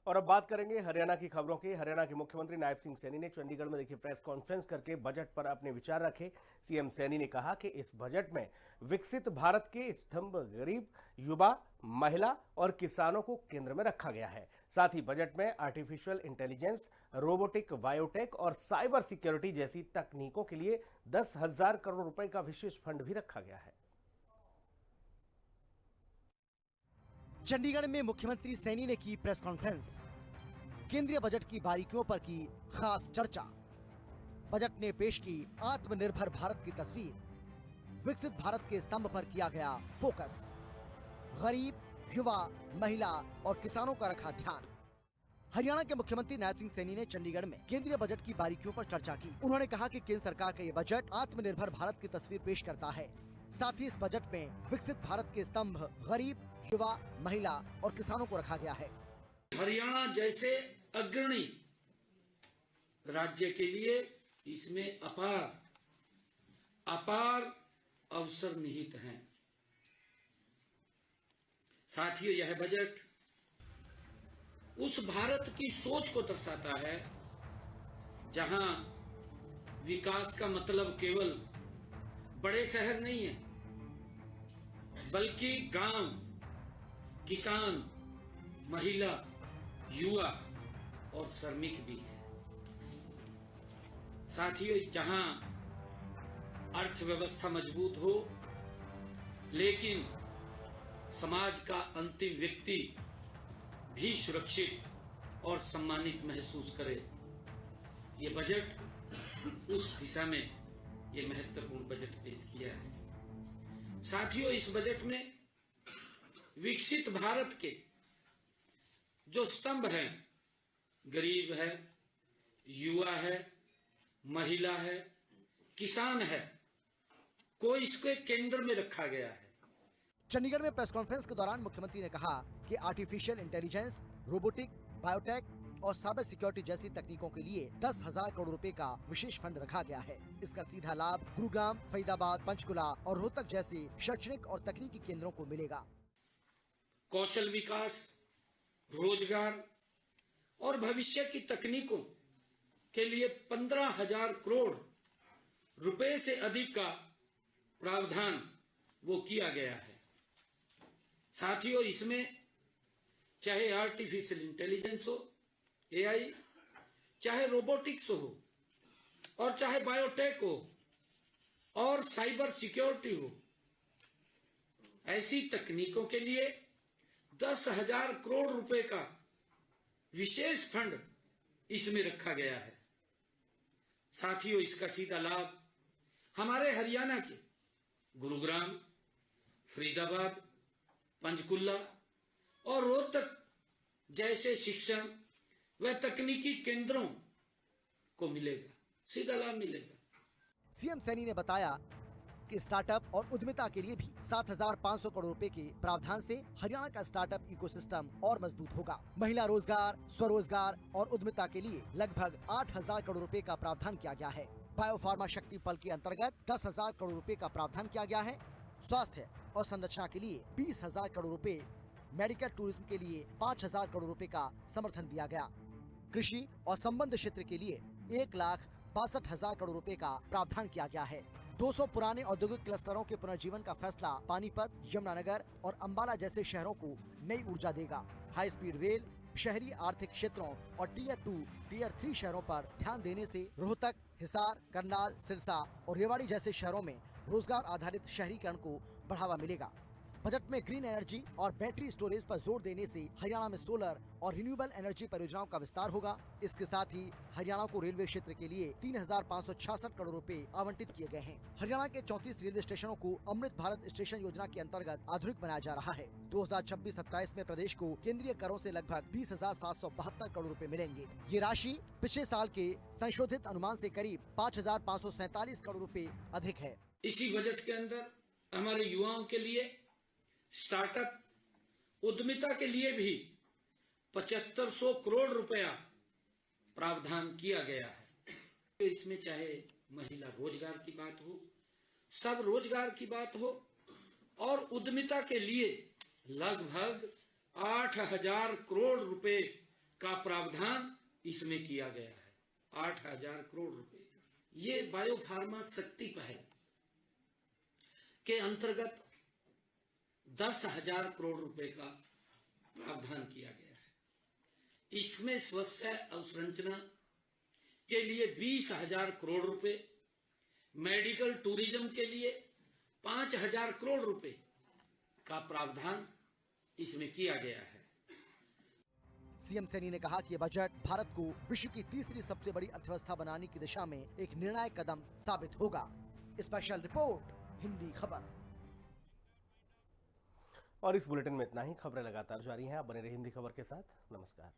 और अब बात करेंगे हरियाणा की खबरों की। हरियाणा के मुख्यमंत्री नायब सिंह सैनी ने चंडीगढ़ में देखिए प्रेस कॉन्फ्रेंस करके बजट पर अपने विचार रखे। सीएम सैनी ने कहा कि इस बजट में विकसित भारत के स्तंभ गरीब, युवा, महिला और किसानों को केंद्र में रखा गया है। साथ ही बजट में आर्टिफिशियल इंटेलिजेंस, रोबोटिक, बायोटेक और साइबर सिक्योरिटी जैसी तकनीकों के लिए 10,000 करोड़ रुपए का विशेष फंड भी रखा गया है। चंडीगढ़ में मुख्यमंत्री सैनी ने की प्रेस कॉन्फ्रेंस। केंद्रीय बजट की बारीकियों पर की खास चर्चा। बजट ने पेश की आत्मनिर्भर भारत की तस्वीर। विकसित भारत के स्तंभ पर किया गया फोकस। गरीब, युवा, महिला और किसानों का रखा ध्यान। हरियाणा के मुख्यमंत्री नायब सिंह सैनी ने चंडीगढ़ में केंद्रीय बजट की बारीकियों पर चर्चा की। उन्होंने कहा कि केंद्र सरकार का ये बजट आत्मनिर्भर भारत की तस्वीर पेश करता है। साथ ही इस बजट में विकसित भारत के स्तंभ गरीब, युवा, महिला और किसानों को रखा गया है। हरियाणा जैसे अग्रणी राज्य के लिए इसमें अपार अवसर निहित हैं। साथियों, यह बजट उस भारत की सोच को दर्शाता है जहां विकास का मतलब केवल बड़े शहर नहीं है, बल्कि गांव, किसान, महिला, युवा और श्रमिक भी है। साथियों, जहां अर्थव्यवस्था मजबूत हो लेकिन समाज का अंतिम व्यक्ति भी सुरक्षित और सम्मानित महसूस करे, ये बजट उस दिशा में ये महत्वपूर्ण बजट पेश किया है। साथियों, इस बजट में विकसित भारत के जो स्तंभ हैं, गरीब है, युवा है, महिला है, किसान है, को इसके केंद्र में रखा गया है। चंडीगढ़ में प्रेस कॉन्फ्रेंस के दौरान मुख्यमंत्री ने कहा कि आर्टिफिशियल इंटेलिजेंस, रोबोटिक, बायोटेक और साइबर सिक्योरिटी जैसी तकनीकों के लिए 10,000 करोड़ रुपए का विशेष फंड रखा गया है। इसका सीधा लाभ गुरुग्राम, फरीदाबाद, पंचकुला और रोहतक जैसे शैक्षणिक और तकनीकी केंद्रों को मिलेगा। कौशल विकास, रोजगार और भविष्य की तकनीकों के लिए 15,000 करोड़ रुपए से अधिक का प्रावधान वो किया गया है। साथियों, इसमें चाहे आर्टिफिशियल इंटेलिजेंस हो, एआई, चाहे रोबोटिक्स हो और चाहे बायोटेक हो और साइबर सिक्योरिटी हो, ऐसी तकनीकों के लिए 10,000 करोड़ रुपए का विशेष फंड इसमें रखा गया है। साथियों, इसका सीधा लाभ हमारे हरियाणा के गुरुग्राम, फरीदाबाद, पंचकुला और रोहतक जैसे शिक्षण व तकनीकी केंद्रों को मिलेगा, सीधा लाभ मिलेगा। सीएम सैनी ने बताया कि स्टार्टअप और उद्यमिता के लिए भी 7,500 करोड़ रुपए के प्रावधान से हरियाणा का स्टार्टअप इकोसिस्टम और मजबूत होगा। महिला रोजगार, स्वरोजगार और उद्यमिता के लिए लगभग 8,000 करोड़ रुपए का प्रावधान किया गया है। बायोफार्मा शक्ति पल के अंतर्गत 10,000 करोड़ रुपए का प्रावधान किया गया है। स्वास्थ्य और संरचना के लिए 20,000 करोड़ रुपए, मेडिकल टूरिज्म के लिए 5,000 करोड़ रुपए का समर्थन दिया गया। कृषि और संबंध क्षेत्र के लिए 1,62,000 करोड़ रुपए का प्रावधान किया गया है। 200 पुराने औद्योगिक क्लस्टरों के पुनर्जीवन का फैसला पानीपत, यमुनानगर और अंबाला जैसे शहरों को नई ऊर्जा देगा। हाई स्पीड रेल, शहरी आर्थिक क्षेत्रों और टीयर 2, टीयर 3 शहरों पर ध्यान देने से रोहतक, हिसार, करनाल, सिरसा और रेवाड़ी जैसे शहरों में रोजगार आधारित शहरीकरण को बढ़ावा मिलेगा। बजट में ग्रीन एनर्जी और बैटरी स्टोरेज पर जोर देने से हरियाणा में सोलर और रिन्यूएबल एनर्जी परियोजनाओं का विस्तार होगा। इसके साथ ही हरियाणा को रेलवे क्षेत्र के लिए 3,566 करोड़ रुपए आवंटित किए गए हैं। हरियाणा के 34 रेलवे स्टेशनों को अमृत भारत स्टेशन योजना के अंतर्गत आधुनिक बनाया जा रहा है। 2026-27 में प्रदेश को केंद्रीय करों से लगभग 20,772 करोड़ रुपए मिलेंगे। ये राशि पिछले साल के संशोधित अनुमान से करीब 5,547 करोड़ रुपए अधिक है। इसी बजट के अंदर हमारे युवाओं के लिए स्टार्टअप, उद्यमिता के लिए भी 7,500 करोड़ रुपया प्रावधान किया गया है। इसमें चाहे महिला रोजगार की बात हो, सब रोजगार की बात हो और उद्यमिता के लिए लगभग 8,000 करोड़ रुपए का प्रावधान इसमें किया गया है, 8,000 करोड़ रुपए का। ये बायोफार्मा शक्ति पहल के अंतर्गत 10,000 करोड़ रुपए का प्रावधान किया गया है। इसमें स्वास्थ्य अवसंरचना के लिए 20,000 करोड़ रुपए, मेडिकल टूरिज्म के लिए 5,000 करोड़ रुपए का प्रावधान इसमें किया गया है। सीएम सैनी ने कहा कि यह बजट भारत को विश्व की तीसरी सबसे बड़ी अर्थव्यवस्था बनाने की दिशा में एक निर्णायक कदम साबित होगा। स्पेशल रिपोर्ट, हिंदी खबर। और इस बुलेटिन में इतना ही। खबरें लगातार जारी हैं, आप बने रहिए हिंदी खबर के साथ। नमस्कार।